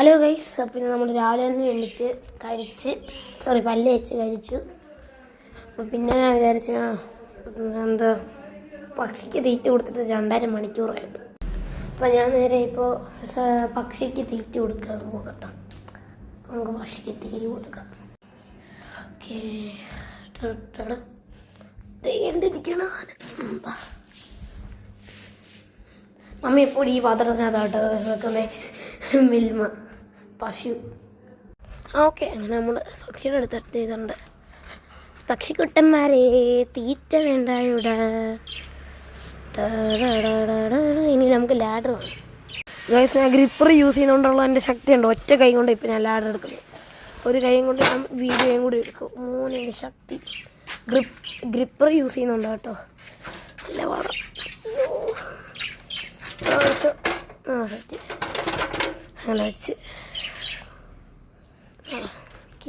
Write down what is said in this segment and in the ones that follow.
Hello guys, അപ്പോൾ നമ്മൾ രാവിലെ തന്നെ എണീറ്റ് കഴിച്ച് പല്ല് തേച്ച് കഴിച്ചു. അപ്പോൾ പിന്നെ ഞാൻ വിചാരിച്ചു എന്താ പക്ഷിക്ക് തീറ്റ കൊടുത്തിട്ട് 2.5 മണിക്കൂറായിട്ട്. അപ്പോൾ ഞാൻ നേരെ ഇപ്പോൾ പക്ഷിക്ക് തീറ്റ കൊടുക്കാൻ പോകട്ടോ. നമുക്ക് പക്ഷിക്ക് തീറ്റ കൊടുക്കാം. ഓക്കെ, തേണ്ടിരിക്കണ മമ്മി എപ്പോൾ ഈ പാത്രത്തിനകത്താട്ടോ വെക്കുന്നത് മിൽമ പശു. ഓക്കെ, അങ്ങനെ നമ്മൾ പക്ഷിയുടെ അടുത്ത് ചെയ്തിട്ടുണ്ട്. പക്ഷിക്കുട്ടന്മാരെ തീറ്റ വേണ്ട ഇവിടെ. ഇനി നമുക്ക് ലാഡർ വേണം. ഗൈസ്, ഞാൻ ഗ്രിപ്പർ യൂസ് ചെയ്യുന്നതുകൊണ്ടുള്ള എൻ്റെ ശക്തി ഉണ്ട്. ഒറ്റ കൈ കൊണ്ട് ഇപ്പം ഞാൻ ലാഡർ എടുക്കുന്നത്. ഒരു കൈ കൊണ്ട് ഞാൻ വീഡിയോയും കൂടി എടുക്കും. എൻ്റെ ശക്തി ഗ്രിപ്പർ യൂസ് ചെയ്യുന്നുണ്ട് കേട്ടോ. നല്ല പാടാം. സെറ്റ് അങ്ങനെ വെച്ച്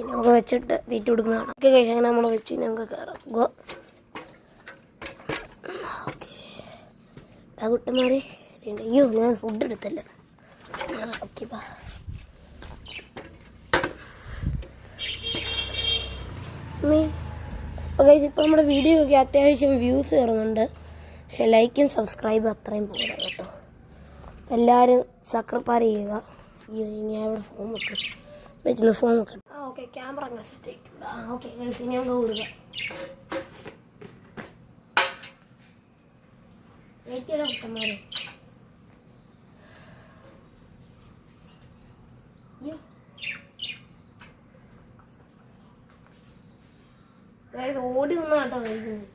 നമുക്ക് വെച്ചിട്ട് തീറ്റ കൊടുക്കുന്നതാണ്. ഒക്കെ കഴിച്ച് അങ്ങനെ നമ്മൾ വെച്ച് ഞങ്ങൾക്ക് കയറാം. ഗോ. ഓക്കെ, ആ കുട്ടന്മാരെ അയ്യോ ഞാൻ ഫുഡ് എടുത്തല്ല. ഓക്കെ ബാ. അപ്പോൾ കഴിച്ച് ഇപ്പോൾ നമ്മുടെ വീഡിയോ ഒക്കെ അത്യാവശ്യം വ്യൂസ് കയറുന്നുണ്ട്. പക്ഷെ ലൈക്കും സബ്സ്ക്രൈബും അത്രയും പോരാ കേട്ടോ. എല്ലാവരും സബ്സ്ക്രൈബ് ചെയ്യുക. ഞാൻ ഇവിടെ ഫോം വെക്കും വെച്ചിരുന്നു. ഫോം വെക്കണം. ഓക്കെ, ക്യാമറ അങ്ങനെ സെറ്റ് ആയിട്ടുണ്ട്. ഓക്കെ, ഇനി നമുക്ക് കൊടുക്കാം. വെയിറ്റ് കുട്ടന്മാരെ. ഓടി നിന്നാ കേട്ടോ കഴിക്കുന്നത്.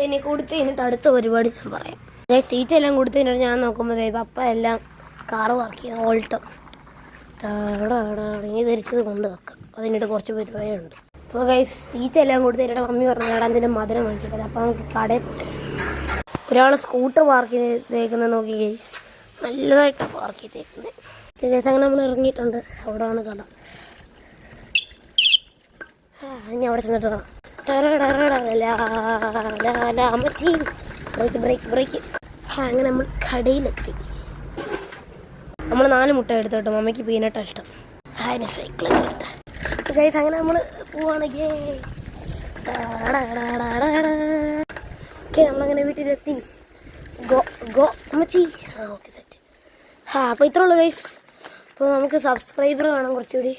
ഇനി കൊടുത്ത് കഴിഞ്ഞിട്ട് അടുത്ത പരിപാടി ഞാൻ പറയാം. ഞാൻ സീറ്റ് എല്ലാം കൊടുത്ത് കഴിഞ്ഞിട്ട് ഞാൻ നോക്കുമ്പോൾ പപ്പ എല്ലാം കാറ് വർക്ക് ചെയ്യുക. ഓൾട്ടോ ഇനി ധരിച്ചത് കൊണ്ട് വെക്കാം. അതിനിട്ട് കുറച്ച് പരിപാടിയുണ്ട്. അപ്പോൾ ഗൈസ്, സീറ്റ് എല്ലാം കൊടുത്ത് കഴിഞ്ഞിട്ട് മമ്മി പറഞ്ഞു അവിടെ അതിൻ്റെ മധുരം വാങ്ങിച്ചിട്ടില്ല. അപ്പോൾ നമുക്ക് കടയിൽ പോട്ടെ. ഒരാൾ സ്കൂട്ടർ പാർക്ക് ചെയ്തേക്കുന്നത് നോക്കി ഗൈസ്, നല്ലതായിട്ടാണ് പാർക്ക് ചെയ്തേക്കുന്നത്. ഗൈസ്, അങ്ങനെ നമ്മൾ ഇറങ്ങിയിട്ടുണ്ട്. അവിടെയാണ് കട. ഇനി അവിടെ ചെന്നിട്ട് കാണാം. ബ്രേക്ക്. അങ്ങനെ നമ്മൾ കടയിലെത്തി. നമ്മൾ 4 മുട്ട എടുത്തു കേട്ടോ. മമ്മിക്ക് പീനട്ടാണ് ഇഷ്ടം. അതിന് സൈക്കിൾ ഗൈസ്, അങ്ങനെ നമ്മൾ പോവാണെങ്കിൽ ഓക്കെ, നമ്മളങ്ങനെ വീട്ടിലെത്തി. ഗോ അമ്മച്ചി. Okay set. അപ്പോൾ ഇത്രേ ഉള്ളൂ ഗൈസ്. അപ്പോൾ നമുക്ക് സബ്സ്ക്രൈബർ വേണം കുറച്ചുകൂടി.